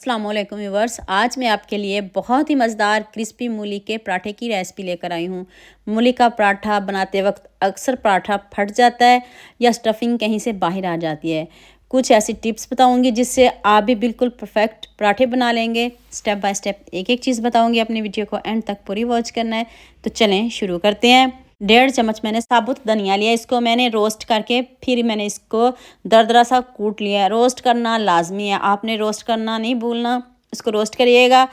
अस्सलाम वालेकुम व्यूअर्स। आज मैं आपके लिए बहुत ही मज़ेदार क्रिस्पी मूली के पराठे की रेसिपी लेकर आई हूँ। मूली का पराठा बनाते वक्त अक्सर पराठा फट जाता है या स्टफिंग कहीं से बाहर आ जाती है। कुछ ऐसी टिप्स बताऊंगी जिससे आप भी बिल्कुल परफेक्ट पराठे बना लेंगे। स्टेप बाय स्टेप एक एक चीज़ बताऊंगी। अपनी वीडियो को एंड तक पूरी वॉच करना है। तो चलें शुरू करते हैं। 1.5 चम्मच मैंने साबुत धनिया लिया, इसको मैंने रोस्ट करके फिर मैंने इसको दरदरा सा कूट लिया है। रोस्ट करना लाजमी है, आपने रोस्ट करना नहीं भूलना, इसको रोस्ट करिएगा।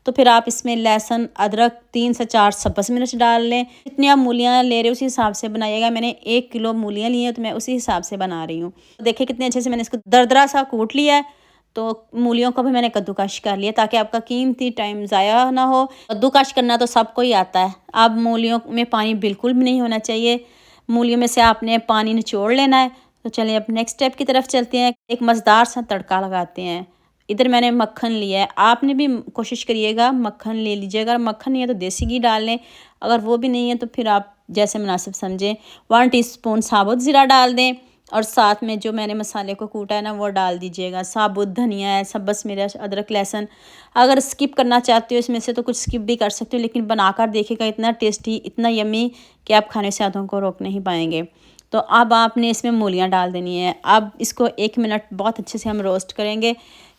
तो फिर आप इसमें लहसुन अदरक 3 से 4 सब्ज़ मिर्च डाल लें। जितनी आप मूलियाँ ले रहे हो उसी हिसाब से बनाइएगा। मैंने 1 किलो मूलियाँ ली हैं तो मैं उसी हिसाब से बना रही हूँ। देखिए कितने अच्छे से मैंने इसको दरदरा सा कूट लिया है। तो मूलियों को भी मैंने कद्दूकश कर लिया ताकि आपका कीमती टाइम ज़ाया ना हो। कद्दूकश करना तो सबको ही आता है। अब मूलियों में पानी बिल्कुल भी नहीं होना चाहिए। मूलियों में से आपने पानी निचोड़ लेना है। तो चलिए अब नेक्स्ट स्टेप की तरफ चलते हैं। एक मज़ेदार सा तड़का लगाते हैं। इधर मैंने मक्खन लिया है, आपने भी कोशिश करिएगा मक्खन ले लीजिएगा। अगर मक्खन नहीं है तो देसी घी डाल लें, अगर वो भी नहीं है तो फिर आप जैसे मुनासिब समझें। 1 टीस्पून साबुत ज़ीरा डाल दें और साथ में जो मैंने मसाले को कूटा है ना वो डाल दीजिएगा। साबुत धनिया है, सब्ज़ मिर्च, अदरक, लहसुन। अगर स्किप करना चाहते हो इसमें से तो कुछ स्किप भी कर सकते हो, लेकिन बनाकर देखिएगा इतना टेस्टी, इतना यम्मी कि आप खाने से हाथों को रोक नहीं पाएंगे। तो अब आपने इसमें मूलियाँ डाल देनी है। अब इसको 1 मिनट बहुत अच्छे से हम रोस्ट करेंगे।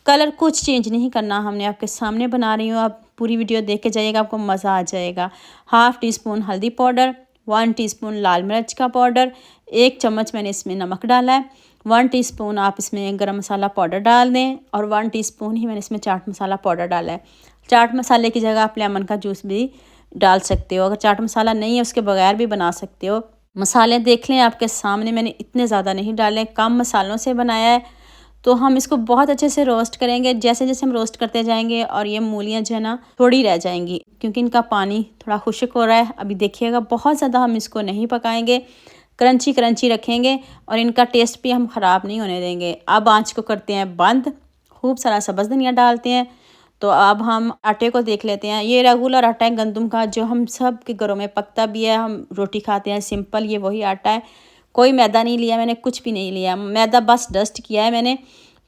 कलर कुछ चेंज नहीं करना, हमने आपके सामने बना रही हूँ। आप पूरी वीडियो देख के जाइएगा, आपको मज़ा आ जाएगा। 1/2 टीस्पून हल्दी पाउडर, 1 टीस्पून लाल मिर्च का पाउडर, 1 चम्मच मैंने इसमें नमक डाला है। 1 टीस्पून आप इसमें गरम मसाला पाउडर डाल दें और 1 टीस्पून ही मैंने इसमें चाट मसाला पाउडर डाला है। चाट मसाले की जगह आप लेमन का जूस भी डाल सकते हो। अगर चाट मसाला नहीं है उसके बगैर भी बना सकते हो। मसाले देख लें आपके सामने, मैंने इतने ज़्यादा नहीं डाले, कम मसालों से बनाया है। तो हम इसको बहुत अच्छे से रोस्ट करेंगे। जैसे जैसे हम रोस्ट करते जाएंगे और ये मूलियाँ जो है ना थोड़ी रह जाएंगी क्योंकि इनका पानी थोड़ा खुश्क हो रहा है। अभी देखिएगा बहुत ज़्यादा हम इसको नहीं पकाएंगे, क्रंची क्रंची रखेंगे और इनका टेस्ट भी हम ख़राब नहीं होने देंगे। अब आँच को करते हैं बंद, खूब सारा सब्ज़ धनिया डालते हैं। तो अब हम आटे को देख लेते हैं। ये रेगुलर आटा है गंदम का, जो हम सब के घरों में पकता भी है, हम रोटी खाते हैं सिंपल, ये वही आटा है। कोई मैदा नहीं लिया मैंने, कुछ भी नहीं लिया, मैदा बस डस्ट किया है मैंने।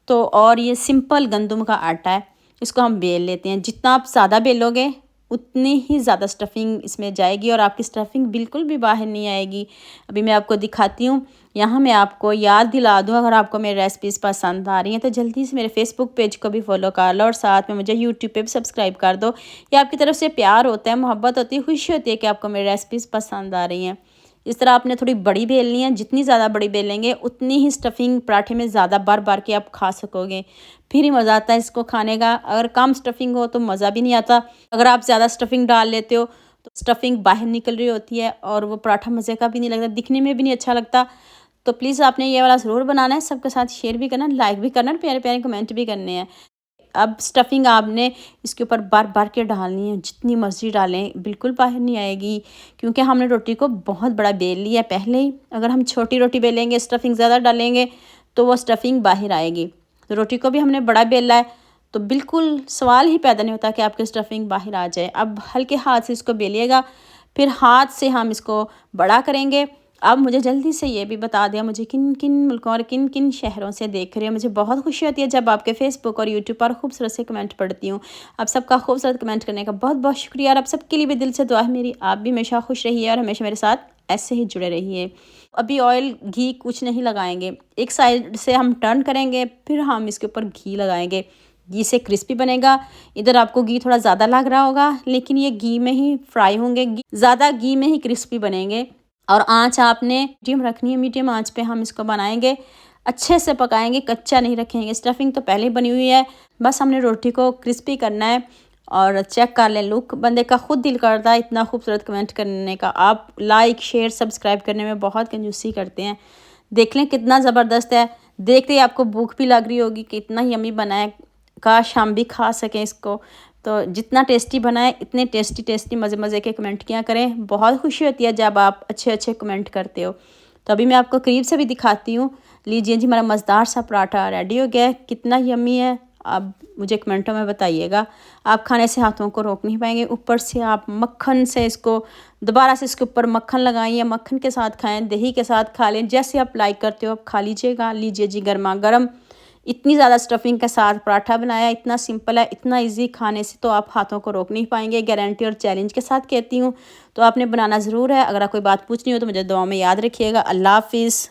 तो और ये सिंपल गंदम का आटा है। इसको हम बेल लेते हैं। जितना आप ज़्यादा बेलोगे उतनी ही ज़्यादा स्टफिंग इसमें जाएगी और आपकी स्टफिंग बिल्कुल भी बाहर नहीं आएगी। अभी मैं आपको दिखाती हूँ। यहाँ मैं आपको याद दिला दूँ, अगर आपको मेरी रेसिपीज़ पसंद आ रही हैं तो जल्दी से मेरे फेसबुक पेज को भी फॉलो कर लो और साथ में मुझे यूट्यूब पे भी सब्सक्राइब कर दो। ये आपकी तरफ से प्यार होता है, मोहब्बत होती है, खुशी होती है कि आपको मेरी रेसिपीज़ पसंद आ रही हैं। इस तरह आपने थोड़ी बड़ी बेलनी है। जितनी ज़्यादा बड़ी बेलेंगे उतनी ही स्टफिंग पराठे में ज़्यादा बार बार के आप खा सकोगे, फिर ही मज़ा आता है इसको खाने का। अगर कम स्टफिंग हो तो मज़ा भी नहीं आता। अगर आप ज़्यादा स्टफिंग डाल लेते हो तो स्टफिंग बाहर निकल रही होती है और वो पराठा मज़े का भी नहीं लगता, दिखने में भी नहीं अच्छा लगता। तो प्लीज़ आपने ये वाला ज़रूर बनाना है, सबके साथ शेयर भी करना, लाइक भी करना, प्यारे प्यारे कमेंट भी करने हैं। अब स्टफिंग आपने इसके ऊपर बार बार के डालनी है, जितनी मर्ज़ी डालें बिल्कुल बाहर नहीं आएगी क्योंकि हमने रोटी को बहुत बड़ा बेल लिया है पहले ही। अगर हम छोटी रोटी बेलेंगे, स्टफिंग ज़्यादा डालेंगे तो वो स्टफिंग बाहर आएगी। तो रोटी को भी हमने बड़ा बेला है तो बिल्कुल सवाल ही पैदा नहीं होता कि आपकी स्टफिंग बाहर आ जाए। अब हल्के हाथ से इसको बेलिएगा, फिर हाथ से हम इसको बड़ा करेंगे। अब मुझे जल्दी से ये भी बता दिया मुझे किन किन मुल्कों और किन किन शहरों से देख रहे हो। मुझे बहुत खुशी होती है जब आपके फेसबुक और यूट्यूब पर खूबसूरत से कमेंट पढ़ती हूँ। आप सबका खूबसूरत कमेंट करने का बहुत बहुत शुक्रिया और आप सबके लिए भी दिल से दुआ है मेरी। आप भी हमेशा खुश रहिए और हमेशा मेरे साथ ऐसे ही जुड़े रहिए। अभी ऑयल घी कुछ नहीं लगाएंगे, एक साइड से हम टर्न करेंगे फिर हम इसके ऊपर घी लगाएंगे। घी से क्रिस्पी बनेगा। इधर आपको घी थोड़ा ज़्यादा लग रहा होगा लेकिन ये घी में ही फ्राई होंगे, ज़्यादा घी में ही क्रिस्पी बनेंगे। और आँच आपने मीडियम रखनी है, मीडियम आँच पे हम इसको बनाएंगे, अच्छे से पकाएंगे, कच्चा नहीं रखेंगे। स्टफिंग तो पहले ही बनी हुई है, बस हमने रोटी को क्रिस्पी करना है। और चेक कर लें, लुक बंदे का खुद दिल करता है इतना खूबसूरत कमेंट करने का। आप लाइक शेयर सब्सक्राइब करने में बहुत कंजूसी करते हैं। देख लें कितना ज़बरदस्त है, देखते ही आपको भूख भी लग रही होगी कि इतना यम्मी बना है, काश हम भी खा सकें इसको। तो जितना टेस्टी बनाए इतने टेस्टी टेस्टी मज़े मज़े के कमेंट किया करें। बहुत खुशी होती है जब आप अच्छे अच्छे कमेंट करते हो। तो अभी मैं आपको करीब से भी दिखाती हूँ। लीजिए जी, हमारा मज़ेदार सा पराठा रेडी हो गया है, कितना यम्मी है। अब मुझे कमेंटों में बताइएगा, आप खाने से हाथों को रोक नहीं पाएंगे। ऊपर से आप मक्खन से इसको दोबारा से इसके ऊपर मक्खन लगाएं या मक्खन के साथ खाएं, दही के साथ खा लें, जैसे आप लाइक करते हो आप खा लीजिएगा। लीजिए जी गर्मा गर्म इतनी ज़्यादा स्टफिंग के साथ पराठा बनाया, इतना सिंपल है, इतना ईज़ी, खाने से तो आप हाथों को रोक नहीं पाएंगे, गारंटी और चैलेंज के साथ कहती हूँ। तो आपने बनाना ज़रूर है। अगर कोई बात पूछनी हो तो मुझे दुआ में याद रखिएगा। अल्लाह हाफिज़।